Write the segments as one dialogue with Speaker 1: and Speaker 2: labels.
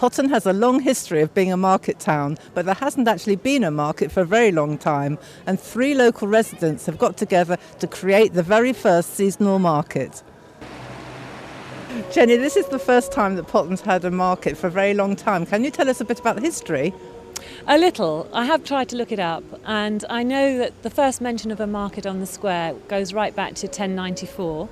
Speaker 1: Potton has a long history of being a market town, but there hasn't actually been a market for a very long time, and 3 local residents have got together to create the very first seasonal market. Jenny, this is the first time that Potton's had a market for a very long time. Can you tell us a bit about the history?
Speaker 2: A little. I have tried to look it up, and I know that the first mention of a market on the square goes right back to 1094.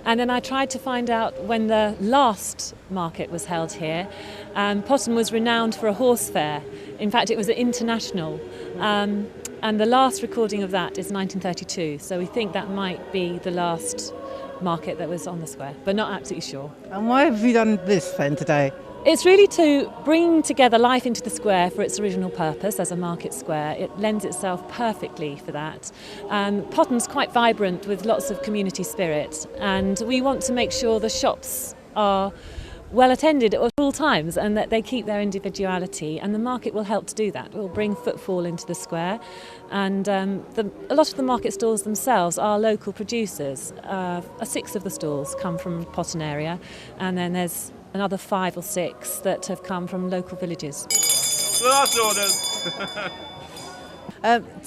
Speaker 2: And then I tried to find out when the last market was held here. Potton was renowned for a horse fair. In fact, it was an international. And the last recording of that is 1932. So we think that might be the last market that was on the square, but not absolutely sure.
Speaker 1: And why have you done this then today?
Speaker 2: It's really to bring together life into the square for its original purpose as a market square. It lends itself perfectly for that. Potton's quite vibrant with lots of community spirit, and we want to make sure the shops are well attended at all times and that they keep their individuality, and the market will help to do that. It will bring footfall into the square, and a lot of the market stalls themselves are local producers. 6 of the stalls come from Potton area, and then there's another 5 or 6 that have come from local villages.
Speaker 3: Last orders.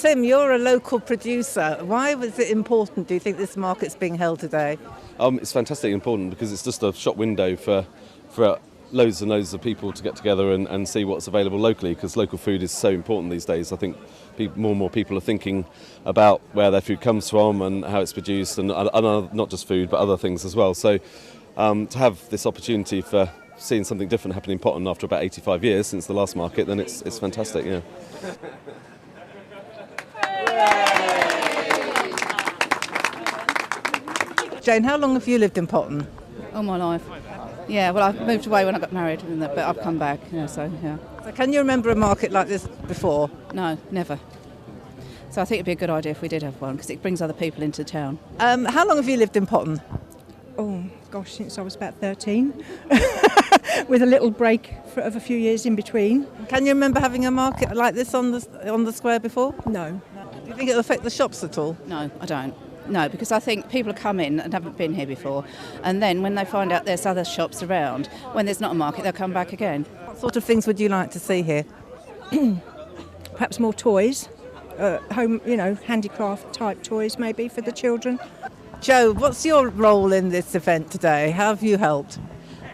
Speaker 1: Tim, you're a local producer. Why was it important, do you think, this market's being held today?
Speaker 4: It's fantastically important because it's just a shop window for loads and loads of people to get together and see what's available locally, because local food is so important these days. I think more and more people are thinking about where their food comes from and how it's produced, and not just food but other things as well. So to have this opportunity for seeing something different happen in Potton after about 85 years since the last market, then it's fantastic, yeah.
Speaker 1: Jane, how long have you lived in Potton?
Speaker 5: All my life. Yeah, well, I moved away when I got married, but I've come back, so.
Speaker 1: So can you remember a market like this before?
Speaker 5: No, never. So I think it'd be a good idea if we did have one, because it brings other people into town.
Speaker 1: How long have you lived in Potton?
Speaker 6: Oh, gosh, since I was about 13, with a little break of a few years in between.
Speaker 1: Can you remember having a market like this on the square before?
Speaker 6: No.
Speaker 1: Do you think it'll affect the shops at all?
Speaker 5: No, I don't. No, because I think people come in and haven't been here before, and then when they find out there's other shops around, when there's not a market, they'll come back again.
Speaker 1: What sort of things would you like to see here?
Speaker 6: Perhaps more toys, home, handicraft type toys maybe for the children.
Speaker 1: Jo, what's your role in this event today? How have you helped?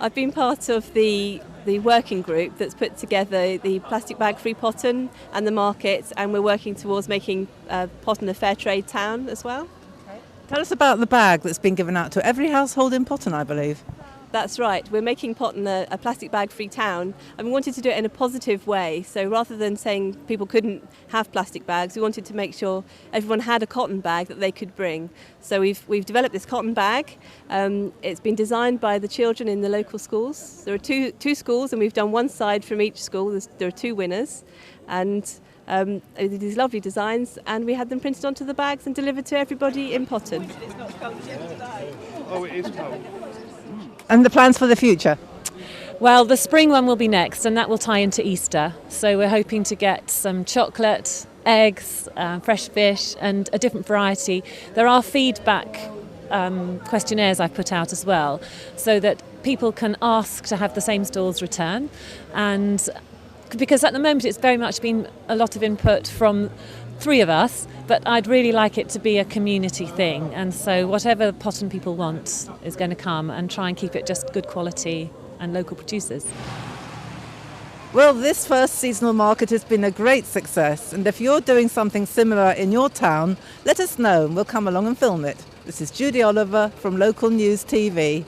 Speaker 7: I've been part of the working group that's put together the plastic bag free Potton and the market, and we're working towards making Potton a fair trade town as well.
Speaker 1: Tell us about the bag that's been given out to every household in Potton, I believe.
Speaker 7: That's right. We're making Potton a plastic bag-free town, and we wanted to do it in a positive way. So rather than saying people couldn't have plastic bags, we wanted to make sure everyone had a cotton bag that they could bring. So we've developed this cotton bag. It's been designed by the children in the local schools. There are two schools, and we've done one side from each school. There are 2 winners, and these lovely designs, and we had them printed onto the bags and delivered to everybody in Potton.
Speaker 3: Oh, it is cold.
Speaker 1: And the plans for the future?
Speaker 2: Well, the spring one will be next, and that will tie into Easter. So we're hoping to get some chocolate, eggs, fresh fish, and a different variety. There are feedback questionnaires I've put out as well, so that people can ask to have the same stalls return. And because at the moment it's very much been a lot of input from 3 of us, but I'd really like it to be a community thing, and so whatever Potton people want is going to come, and try and keep it just good quality and local producers.
Speaker 1: Well, this first seasonal market has been a great success, and if you're doing something similar in your town, let us know and we'll come along and film it. This is Judy Oliver from Local News TV.